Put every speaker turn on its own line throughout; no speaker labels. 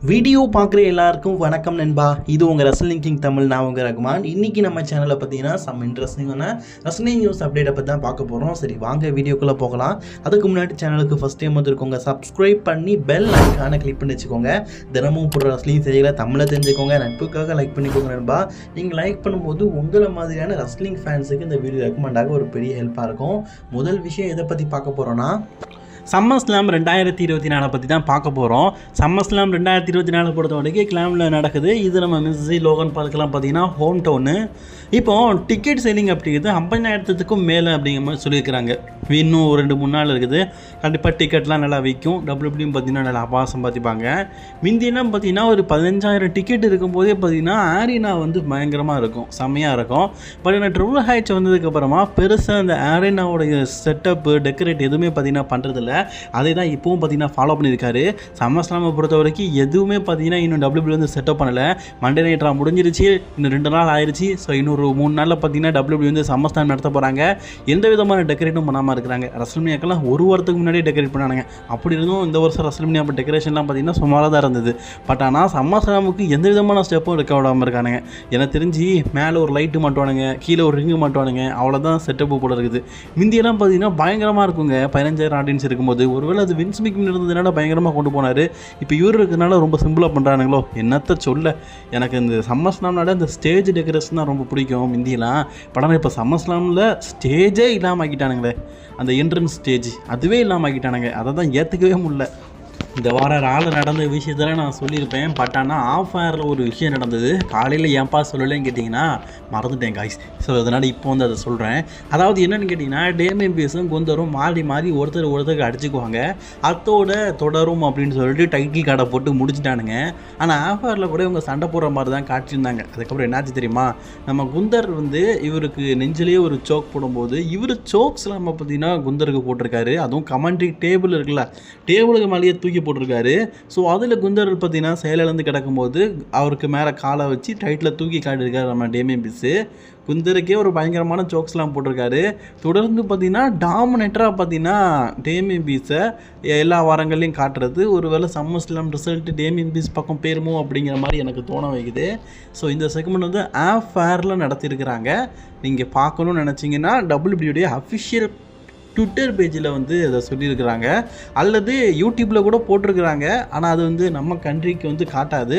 Video பார்க்குற எல்லாருக்கும் வணக்கம் நண்பா. இது உங்கள் ரெஸ்லிங் கிங் தமிழ். நான் உங்கள் ரகுமான். இன்றைக்கி நம்ம சேனலில் பார்த்தீங்கன்னா சம் இன்ட்ரெஸ்டிங்கான ரெஸ்லிங் நியூஸ் அப்டேட்டை பற்றி தான் பார்க்க போகிறோம். சரி, வாங்க வீடியோக்குள்ளே போகலாம். அதுக்கு முன்னாடி சேனலுக்கு ஃபஸ்ட் டைம் வந்துருக்கோங்க, சப்ஸ்கிரைப் பண்ணி பெல் ஐக்கானை கிளிக் பண்ணி வச்சுக்கோங்க. தினமும் போடுற ரெஸ்லிங் செய்திகளை தமிழை தெரிஞ்சுக்கோங்க. நட்புக்காக லைக் பண்ணிக்கோங்க நண்பா. நீங்கள் லைக் பண்ணும்போது உங்களை மாதிரியான ரெஸ்லிங் ஃபேன்ஸுக்கு இந்த வீடியோ ரெக்கமெண்டாக ஒரு பெரிய ஹெல்ப்பாக இருக்கும். முதல் விஷயம் எதை பற்றி பார்க்க போகிறோன்னா, சம்மர் ஸ்லாம் 2024 பற்றி தான் பார்க்க போகிறோம். சம்மர் ஸ்லாம் 2024 பொறுத்த வரைக்கும் கிளாமில் நடக்குது. இது நம்ம மிஸ்ஸி லோகன் பார்க்கலாம் பார்த்தீங்கன்னா ஹோம் டவுனு. இப்போது டிக்கெட் சேலிங் அப்படிங்கிறது 50,000க்கும் மேலே அப்படிங்கிற மாதிரி சொல்லியிருக்கிறாங்க. இன்னும் 2-3 நாள் இருக்குது. கண்டிப்பாக டிக்கெட்லாம் நல்லா விற்கும். டபிள்யூபிள்யூயும் பார்த்தீங்கன்னா நல்லா அபாசம் பார்த்திப்பாங்க. முந்தியெல்லாம் பார்த்தீங்கன்னா ஒரு 15,000 டிக்கெட் இருக்கும்போதே பார்த்தீங்கன்னா ஆரினா வந்து பயங்கரமாக இருக்கும், செம்மையாக இருக்கும். பட் ஆனால் ட்ரிபிள் ஹெச் வந்ததுக்கப்புறமா பெருசாக அந்த ஆரினாவோடைய செட்டப்பு டெக்கரேட் எதுவுமே பார்த்தீங்கன்னா பண்ணுறதில்ல. அதை தான் இப்போவும் பார்த்தீங்கன்னா ஃபாலோ பண்ணியிருக்காரு. சம்மர் ஸ்லாமை பொறுத்த வரைக்கும் எதுவுமே பார்த்தீங்கன்னா இன்னும் டபிள்யூபிள்யூ வந்து செட்டப் பண்ணலை. மண்டே நைட் ரா முடிஞ்சிருச்சு, இன்னும் 2 நாள் ஆயிடுச்சு. ஸோ இன்னொரு 3 நாளில் பார்த்தீங்கன்னா டபிள்யூபிள்யூ வந்து சம்மர் ஸ்லாம் நடத்த போகிறாங்க. எந்த விதமான டெக்கரேட்டும் பண்ணாமல் இருக்கிறாங்க. ரெஸ்ல்மேனியாக்கெல்லாம் ஒரு வாரத்துக்கு முன்னாடியே டெக்கரேட் பண்ணாங்க. அப்படி இருந்தும் இந்த வருஷம் ரெஸ்ல்மேனியா டெக்கரேஷன்லாம் பார்த்தீங்கன்னா சுமாராக தான் இருந்தது. பட் ஆனால் சம்மர் ஸ்லாமுக்கு எந்த விதமான ஸ்டெப்பும் இருக்க விடாமல் இருக்கானுங்க. எனக்கு தெரிஞ்சு மேலே ஒரு லைட்டு மாட்டுவானுங்க, கீழே ஒரு ரிங்கு மாட்டுவானுங்க, அவ்வளோதான் செட்டப்பு போல இருக்குது. முந்தியெல்லாம் பார்த்தீங்கன்னா பயங்கரமாக இருக்குங்க. 15,000 ஆடியன்ஸ் இருக்கும்போது ஒருவேளை அது வின்ஸ் மெக்மேன் இருந்ததுனால பயங்கரமாக கொண்டு போனார். இப்போ இவர் இருக்கிறதுனால ரொம்ப சிம்பிளாக பண்ணுறானுங்களோ என்னத்தை சொல்ல. எனக்கு இந்த சம்மர் ஸ்லாம்னால இந்த ஸ்டேஜ் டெக்கரேஷன் தான் ரொம்ப பிடிக்கும் முந்தியெல்லாம். படம் இப்போ சம்மர் ஸ்லாமில் ஸ்டேஜே இல்லாமல் ஆக்கிட்டானுங்களே. அந்த என்ட்ரன்ஸ் ஸ்டேஜ் அதுவே இல்லாமல் ஆக்கிட்டானுங்க. அதை தான் ஏற்றுக்கவே முடியல. இந்த வாரம் நடந்த விஷயத்தில் நான் சொல்லியிருப்பேன். பட் ஆனால் ஆஃப் ஏரில் ஒரு விஷயம் நடந்தது. காலையில் ஏன்பா சொல்லலைன்னு கேட்டிங்கன்னா மறந்துட்டேன் காய்ஸ். ஸோ அதனால் இப்போ வந்து அதை சொல்கிறேன். அதாவது என்னென்னு கேட்டிங்கன்னா, டேமியன் பிரியஸும் குந்தரும் மாறி ஒருத்தருக்கு அடிச்சுக்குவாங்க. அத்தோட தொடரும் அப்படின்னு சொல்லிட்டு டைட்டில் கார்டை போட்டு முடிச்சுட்டானுங்க. ஆனால் ஆஃப் ஏரில் கூட இவங்க சண்டை போடுற மாதிரி தான் காட்டியிருந்தாங்க. அதுக்கப்புறம் என்னாச்சு தெரியுமா, நம்ம குந்தர் வந்து இவருக்கு நெஞ்சிலேயே ஒரு சோக் போடும்போது இவர் சோக்ஸ் இல்லாமல் பார்த்தீங்கன்னா குந்தருக்கு போட்டிருக்காரு. அதுவும் கமெண்ட்ரி டேபிள் இருக்குல்ல, டேபிளுக்கு மேலேயே தூக்கி போட்டிருக்காரு. ஸோ அதில் குந்தர் பார்த்தீங்கன்னா செயலிழந்து கிடக்கும்போது அவருக்கு மேலே காலை வச்சு டைட்டில் தூக்கி காட்டியிருக்காரு நம்ம டேமியன் பிரிஸ். குந்தருக்கே ஒரு பயங்கரமான ஜோக்ஸ்லாம் போட்டிருக்காரு. தொடர்ந்து பார்த்தீங்கன்னா டாமினேட்டராக பார்த்தீங்கன்னா டேமியன் பீஸை எல்லா வாரங்கள்லையும் காட்டுறது. ஒரு வேளை சம்மர் ஸ்லாம் ரிசல்ட் டேமியன் பீஸ் பக்கம் பேருமோ அப்படிங்கிற மாதிரி எனக்கு தோண வைக்குது. ஸோ இந்த செக்மெண்ட் வந்து ஆஃப் ஏரில் நடத்தியிருக்கிறாங்க. நீங்கள் பார்க்கணுன்னு நினச்சிங்கன்னா டபிள்யூபிள்யூடைய அஃபிஷியல் ட்விட்டர் பேஜில் வந்து அதை சொல்லியிருக்கிறாங்க, அல்லது யூடியூப்பில் கூட போட்டிருக்கிறாங்க. ஆனால் அது வந்து நம்ம கண்ட்ரிக்கு வந்து காட்டாது.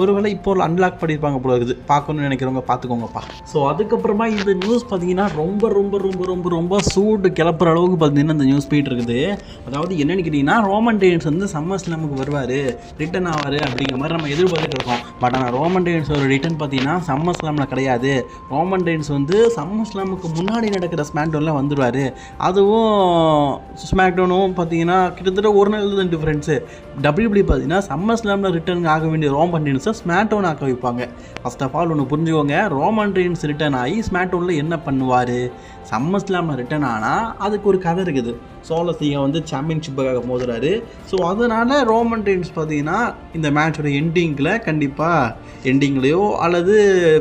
ஒருவேளை இப்போ அன்லாக் பண்ணியிருப்பாங்க போல இருக்குது. பார்க்கணுன்னு நினைக்கிறவங்க பார்த்துக்கோங்கப்பா. ஸோ அதுக்கப்புறமா இந்த நியூஸ் பார்த்தீங்கன்னா ரொம்ப ரொம்ப ரொம்ப ரொம்ப ரொம்ப சூடு கிளப்புற அளவுக்கு பார்த்தீங்கன்னா இந்த நியூஸ் போயிட்டு இருக்குது. அதாவது என்னென்னு கேட்டிங்கன்னா, ரோமன் ரெயின்ஸ் வந்து சம்மர் ஸ்லாமுக்கு வருவார், ரிட்டன் ஆவார் அப்படிங்கிற மாதிரி நம்ம எதிர்பார்த்துட்டு இருக்கோம். பட் ஆனால் ரோமன் ரெயின்ஸ் ஒரு ரிட்டன் பார்த்தீங்கன்னா சம்மர் ஸ்லாமில் கிடையாது. ரோமன் ரெயின்ஸ் வந்து சம்மர் ஸ்லாமுக்கு முன்னாடி நடக்கிற ஸ்மாக்டவுனில் வந்துடுவார். அதுவும் ஸ்மாக்டவுனும் பார்த்தீங்கன்னா கிட்டத்தட்ட ஒரு நாள் தான் டிஃப்ரென்ஸு. டபிள்யூபிள்யூ பார்த்தீங்கன்னா சம்மர் ஸ்லாமில் ரிட்டர்ன் ஆக வேண்டிய ரோமன் ரெயின்ஸை ஸ்மாக்டவுன் ஆக்க வைப்பாங்க. ஃபர்ஸ்ட் ஆஃப் ஆல் ஒன்று புரிஞ்சுக்கோங்க, ரோமன் ரெயின்ஸ் ரிட்டர்ன் ஆகி ஸ்மாக்டவுனில் என்ன பண்ணுவார், சம்மர் ஸ்லாமில் ரிட்டர்ன் ஆனால் அதுக்கு ஒரு கதை இருக்குது. சோலசியை வந்து சாம்பியன்ஷிப்புக்காக மோதுறாரு. ஸோ அதனால் ரோமன் ரெயின்ஸ் பார்த்தீங்கன்னா இந்த மேட்சோட எண்டிங்கில் கண்டிப்பாக எண்டிங்லேயோ அல்லது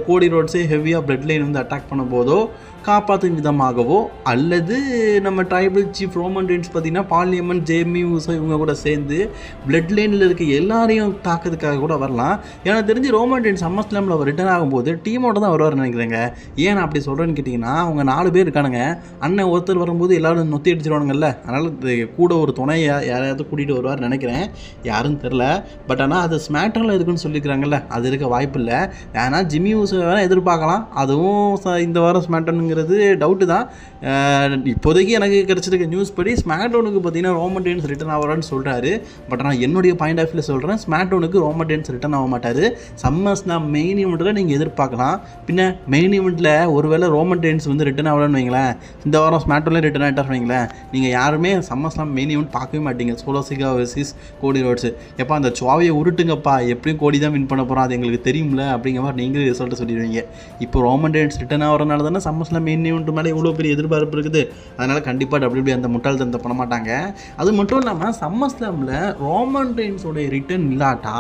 கோடி ரோட்ஸே ஹெவியாக பிளட் லைன் வந்து அட்டாக் பண்ண போதோ காப்பாற்றும் விதமாகவோ, அல்லது நம்ம ட்ரைபல் சீஃப் ரோமன் ரெயின்ஸ் பார்த்தீங்கன்னா பார்லியமெண்ட் ஜேமி ஊசோ இவங்க கூட சேர்ந்து பிளட் லைனில் இருக்க எல்லாரையும் தாக்கிறதுக்காக கூட வரலாம். எனக்கு தெரிஞ்சு ரோமன் ரெயின்ஸ் சம்மர் ஸ்லாமில் அவர் ரிட்டர்ன் ஆகும்போது டீமோட தான் வருவார்னு நினைக்கிறேங்க. ஏன் அப்படி சொல்கிறேன்னு கேட்டிங்கன்னா, அவங்க 4 பேர் இருக்கானுங்க. அண்ணன் ஒருத்தர் வரும்போது எல்லோரும் நொத்தி அடிச்சிருவானுங்கல்ல, அதனால் கூட ஒரு துணை யாரையாவது கூட்டிகிட்டு வருவார்னு நினைக்கிறேன். யாருன்னு தெரில. பட் ஆனால் அது ஸ்மாக்டவுனில் இருக்குன்னு சொல்லியிருக்கிறாங்கல்ல, அது இருக்க வாய்ப்பு இல்லை. ஏன்னா ஜிம்மி ஊசோ வேணால் எதிர்பார்க்கலாம். அதுவும் இந்த வாரம் ஸ்மாக்டவுன் டவுட்டு தான். இப்போதைக்கு எனக்கு கிடைச்சிருக்க நியூஸ் படி ஸ்மாக்டவுனுக்கு பார்த்தீங்கன்னா ரோமன் ரெயின்ஸ் ரிட்டர்ன் ஆகிறான்னு சொல்கிறாரு. பட் ஆனால் என்னுடைய பாயிண்ட் ஆஃப் வியூவில் சொல்கிறேன், ஸ்மாக்டவுனுக்கு ரோமன் ரெயின்ஸ் ரிட்டர்ன் ஆக மாட்டார். சம்மர் ஸ்லாம் மெயின் ஈவெண்ட்டில் நீங்கள் எதிர்பார்க்கலாம். பின்ன மெயின் ஈவெண்ட்டில் ஒருவேளை ரோமன் ரெயின்ஸ் வந்து ரிட்டர்ன் ஆகலான்னு வைங்களேன், இந்த வாரம் ஸ்மாக்டவுனில் ரிட்டர்ன் ஆகிட்டார் வைங்களேன், நீங்கள் யாருமே சம்மர் ஸ்லாம் மெயின் ஈவெண்ட் பார்க்கவே மாட்டீங்க. சோலோசிகா வெர்சஸ் கோடி ரோட்ஸ். எப்போ அந்த சுவாவையை உருட்டுங்கப்பா, எப்படியும் கோடி தான் வின் பண்ண போகிறோம், அது எங்களுக்கு தெரியும்ல அப்படிங்கிற மாதிரி நீங்களே ரிசல்ட்டை சொல்லிடுவீங்க. இப்போ ரோமன் ரெயின்ஸ் ரிட்டர்ன் ஆகிறதுனால தானே சம்மர் ஸ்லாம் மெயின் ஈவெண்ட் மேலே இவ்வளோ பெரிய எதிர்பார்ப்பு இருக்குது. அதனால் கண்டிப்பாக டபிள்யூபிள்யூ அந்த முட்டாள்தனத்தை பண்ண மாட்டாங்க. அது மட்டும் இல்லாமல் சம்மர் ஸ்லாமில் ரோமன் ரெயின்ஸோடைய ரிட்டர்ன் இல்லாட்டா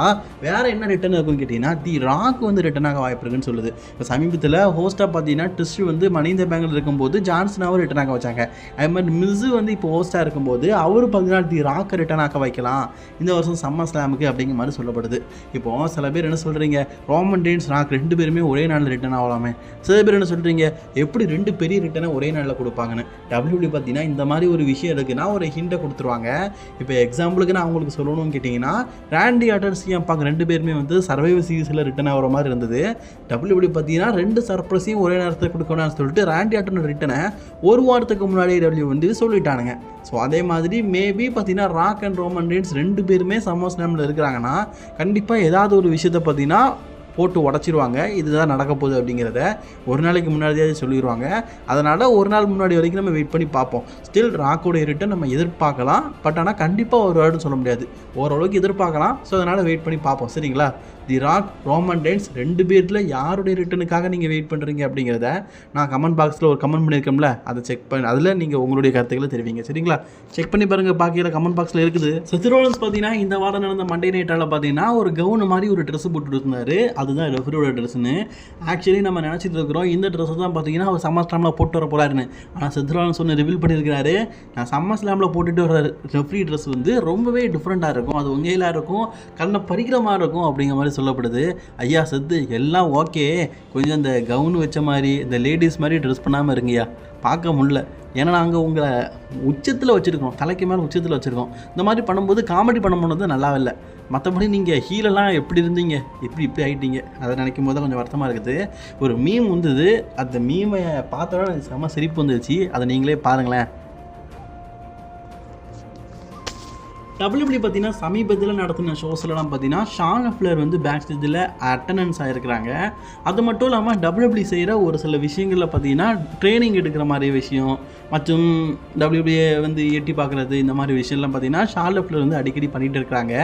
வேறு என்ன ரிட்டர்ன் இருக்குன்னு கேட்டிங்கன்னா, தி ராக் வந்து ரிட்டர்னாக வாய்ப்பு இருக்குன்னு சொல்லுது. இப்போ சமீபத்தில் ஹோஸ்ட்டாக பார்த்தீங்கன்னா ட்ரிஸ்ட் வந்து மணி இந்த பேங்கில் இருக்கும்போது ஜான்சனாவும் ரிட்டர்னாக வச்சாங்க. அது மாதிரி மிஸ்ஸு வந்து இப்போ ஹோஸ்ட்டாக இருக்கும்போது அவர் பார்த்தீங்கன்னா தி ராக்கை ரிட்டர்ன் ஆக்க வைக்கலாம் இந்த வருஷம் சம்மர் ஸ்லாமுக்கு அப்படிங்கிற மாதிரி சொல்லப்படுது. இப்போது சில பேர் என்ன சொல்கிறீங்க, ரோமன் ரெயின்ஸ் ராக் 2 பேருமே ஒரே நாளில் ரிட்டர்ன் ஆகலாமே. சில பேர் என்ன சொல்கிறீங்க, எப்படி 2 பெரிய ரிட்டனை ஒரே நாளில் கொடுப்பாங்கன்னு. WWE பார்த்தீங்கன்னா இந்த மாதிரி ஒரு விஷயம் இருக்குன்னா ஒரு ஹிண்டை கொடுத்துருவாங்க. இப்போ எக்ஸாம்பிளுக்கு நான் உங்களுக்கு சொல்லணும்னு கேட்டிங்கன்னா, ராண்டி ஆர்டன் சிஎம் பாங்க் 2 பேருமே வந்து சர்வைவர் சீரிஸில் ரிட்டர்ன் ஆகிற மாதிரி இருந்தது. WWE பார்த்தீங்கன்னா 2 சர்ப்ரைஸையும் ஒரே நேரத்தில் கொடுக்கணும்னு சொல்லிட்டு ராண்டி ஆர்டன் ரிட்டனை ஒரு வாரத்துக்கு முன்னாடி WWE வந்து சொல்லிட்டானுங்க. ஸோ அதே மாதிரி மேபி பார்த்தீங்கன்னா ராக் அண்ட் ரோமன் ரெயின்ஸ் 2 பேருமே சம்மர் ஸ்லாமில் இருக்கிறாங்கன்னா கண்டிப்பாக ஏதாவது ஒரு விஷயத்தை பார்த்தீங்கன்னா போட்டு உடச்சிருவாங்க. இதுதான் நடக்க போகுது அப்படிங்கிறத ஒரு நாளைக்கு முன்னாடியே சொல்லிடுவாங்க. அதனால் ஒரு நாள் முன்னாடி வரைக்கும் நம்ம வெயிட் பண்ணி பார்ப்போம். ஸ்டில் ராக்கோட ரிட்டர்ன் நம்ம எதிர்பார்க்கலாம். பட் ஆனால் கண்டிப்பாக ஒரு வேர்டுன்னு சொல்ல முடியாது, ஓரளவுக்கு எதிர்பார்க்கலாம். ஸோ அதனால் வெயிட் பண்ணி பார்ப்போம். சரிங்களா? தி ராக், ரோமன் ரெயின்ஸ் 2 பேரில் யாருடைய ரிட்டனுக்காக நீங்கள் வெயிட் பண்ணுறீங்க அப்படிங்கிறத நான் கமெண்ட் பாக்ஸில் ஒரு கமெண்ட் பண்ணியிருக்கோம்ல, அதை செக் பண்ணி அதில் நீங்கள் உங்களுடைய கருத்துக்களை தெரிவிங்க. சரிங்களா? செக் பண்ணி பாருங்கள், பாக்கியில் கமெண்ட் பாக்ஸில் இருக்குது. செத் ரோலன்ஸ் பார்த்தீங்கன்னா இந்த வாரம் நடந்த மண்டே நைட்டால் பார்த்தீங்கன்னா ஒரு கவுன் மாதிரி ஒரு ட்ரெஸ் போட்டு இருந்தார். அதுதான் ரெஃபரியோட ட்ரெஸ்ஸுன்னு ஆக்சுவலி நம்ம நினச்சிட்டு இருக்கிறோம். இந்த ட்ரெஸ்ஸை தான் பார்த்தீங்கன்னா அவர் சம்மர் ஸ்லாமில் போட்டு வர போகிறாருன்னு. ஆனால் செத் ரோலன்ஸ் ஒன்று ரிவீல் பண்ணியிருக்கிறாரு. நான் சம்மர் ஸ்லாமில் போட்டுட்டு வர ரெஃபரி ட்ரெஸ் வந்து ரொம்பவே டிஃப்ரெண்ட்டாக இருக்கும், அது உங்கையிலாக இருக்கும், கண்ணை பறிக்கிற மாதிரி இருக்கும் அப்படிங்கிற மாதிரி சொல்லப்படுது. ஐயா செத்து எல்லாம் ஓகே, கொஞ்சம் இந்த கவுன் வச்ச மாதிரி இந்த லேடிஸ் மாதிரி ட்ரெஸ் பண்ணாமல் இருங்கய்யா, பார்க்க முடியல. ஏன்னா நாங்கள் உங்களை உச்சத்தில் வச்சுருக்கோம், தலைக்கு மேலே உச்சத்தில் வச்சுருக்கோம். இந்த மாதிரி பண்ணும்போது காமெடி பண்ண போனது நல்லா இல்லை. மற்றபடி நீங்கள் ஹீலெல்லாம் எப்படி இருந்தீங்க, இப்படி ஆகிட்டீங்க, அதை நினைக்கும் போது கொஞ்சம் வருத்தமாக இருக்குது. ஒரு மீம் வந்தது, அந்த மீமை பார்த்தோன்னா எனக்கு செம்ம சிரிப்பு வந்துருச்சு. அதை நீங்களே பாருங்களேன். WWE பார்த்தீங்கன்னா சமீபத்தில் நடத்தின ஷோஸ்லாம் பார்த்தீங்கன்னா ஷான் ஃப்ளர் வந்து பேக் ஸ்டேஜில் அட்டண்டன்ஸ் ஆகிருக்கிறாங்க. அது மட்டும் இல்லாமல் WWE செய்கிற ஒரு சில விஷயங்களில் பார்த்தீங்கன்னா ட்ரைனிங் எடுக்கிற மாதிரி விஷயம் மற்றும் WWE வந்து எட்டி பார்க்குறது, இந்த மாதிரி விஷயம்லாம் பார்த்தீங்கன்னா ஷான் ஃப்ளர் வந்து அடிக்கடி பண்ணிகிட்டு இருக்கிறாங்க.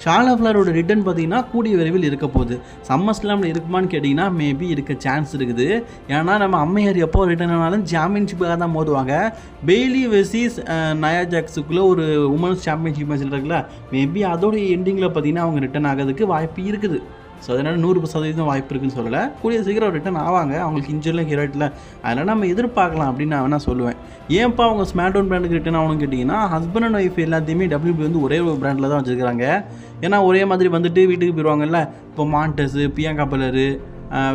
ஷான் ஃப்ளரோட ரிட்டர்ன் பார்த்தீங்கன்னா கூடிய விரைவில் இருக்க போகுது. சம்மர் ஸ்லாமில் இருக்குமான்னு கேட்டிங்கன்னா மேபி இருக்க சான்ஸ் இருக்குது. ஏன்னா நம்ம அம்மையார் எப்போ ரிட்டர்ன் ஆனாலும் சாம்பியன்ஷிப்புக்காக தான் மோதுவாங்க. பெய்லி வெர்சஸ் நயா ஜாக்ஸுக்குள்ளே ஒரு உமன்ஸ் சாம்பியன்ஷிப் மேட்ச் இருக்குல்ல, மேபி அதோடைய எண்டிங்கில் பார்த்தீங்கன்னா அவங்க ரிட்டர்ன் ஆகிறதுக்கு வாய்ப்பு இருக்குது. ஸோ அதனால் 100% வாய்ப்பு இருக்குதுன்னு சொல்லலை, கூடிய சீக்கிரம் ரிட்டர்ன் ஆவாங்க. அவங்களுக்கு இன்ஜுரிலாம் ஹீரோட்டில், அதனால் நம்ம எதிர்பார்க்கலாம் அப்படின்னு நான் வேணால் சொல்லுவேன். ஏன்ப்பா அவங்க ஸ்மாக்டவுன் பிராண்டுக்கு ரிட்டர்ன் ஆகணும்னு கேட்டிங்கன்னா, ஹஸ்பண்ட் அண்ட் ஒய்ஃப் எல்லாத்தையுமே WWE வந்து ஒரே ஒரு பிராண்டில் தான் வச்சுருக்காங்க. ஏன்னா ஒரே மாதிரி வந்துட்டு வீட்டுக்கு போயிடுவாங்கல்ல. இப்போ மாண்டஸு, பிரியங்கா பலரு,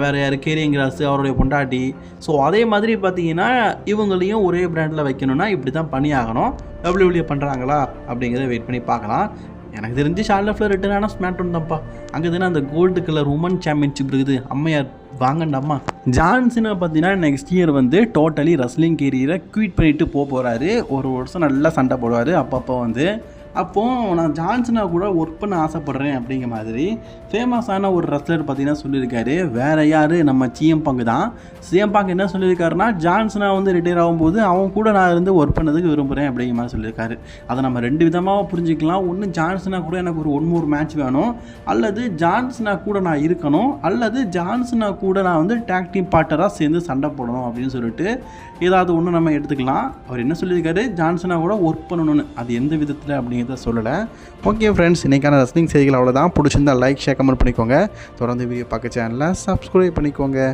வேறு யார், கேரிங் கிராஸு, அவருடைய பொண்டாட்டி. ஸோ அதே மாதிரி பார்த்தீங்கன்னா இவங்களையும் ஒரே பிராண்டில் வைக்கணும்னா இப்படி தான் பண்ணி ஆகணும். WWE பண்ணுறாங்களா அப்படிங்கிறத வெயிட் பண்ணி பார்க்கலாம். எனக்கு தெரிஞ்சு ஷார்லட் ஃப்ளர் ரிட்டர்ன் ஆனால் ஸ்மாக்டவுன் தான்ப்பா. அங்கே தானே அந்த கோல்டு கலர் உமன் சாம்பியன்ஷிப் இருக்குது, அம்மையார் வாங்கண்டாம்மா. ஜான்சினை பார்த்தீங்கன்னா நெக்ஸ்ட் இயர் வந்து டோட்டலி ரெஸ்லிங் கேரியரை குவிட் பண்ணிவிட்டு போகிறாரு. ஒரு வருஷம் நல்லா சண்டை போடுவார் அப்பப்போ வந்து. அப்போது நான் ஜான்சனா கூட ஒர்க் பண்ண ஆசைப்பட்றேன் அப்படிங்கிற மாதிரி ஃபேமஸான ஒரு ரெஸ்லர் பார்த்தீங்கன்னா சொல்லியிருக்காரு. வேறு யார், நம்ம சிஎம் பாங்க் தான். சிஎம் பாங்க் என்ன சொல்லியிருக்காருன்னா, ஜான்சனா வந்து ரிட்டையர் ஆகும்போது அவன் கூட நான் இருந்து ஒர்க் பண்ணதுக்கு விரும்புகிறேன் அப்படிங்கிற மாதிரி சொல்லியிருக்காரு. அதை நம்ம 2 விதமாக புரிஞ்சிக்கலாம். ஒன்று, ஜான்சனா கூட எனக்கு ஒரு 1 மேட்ச் வேணும், அல்லது ஜான்சனா கூட நான் இருக்கணும், அல்லது ஜான்சனா கூட நான் வந்து டேக் டீம் பார்ட்னராக சேர்ந்து சண்டை போடணும் அப்படின்னு சொல்லிட்டு ஏதாவது ஒன்று நம்ம எடுத்துக்கலாம். அவர் என்ன சொல்லியிருக்காரு, ஜான்சனா கூட ஒர்க் பண்ணணும்னு. அது எந்த விதத்தில் அப்படிங்கிறத சொல்லலை. ஓகே ஃப்ரெண்ட்ஸ், இன்றைக்கான ரெஸ்லிங் செய்திகள் அவ்வளோதான். பிடிச்சிருந்தா லைக், ஷேர், கமெண்ட் பண்ணிக்கோங்க. தொடர்ந்து வீடியோ பார்க்க சேனலை சப்ஸ்கிரைப் பண்ணிக்கோங்க.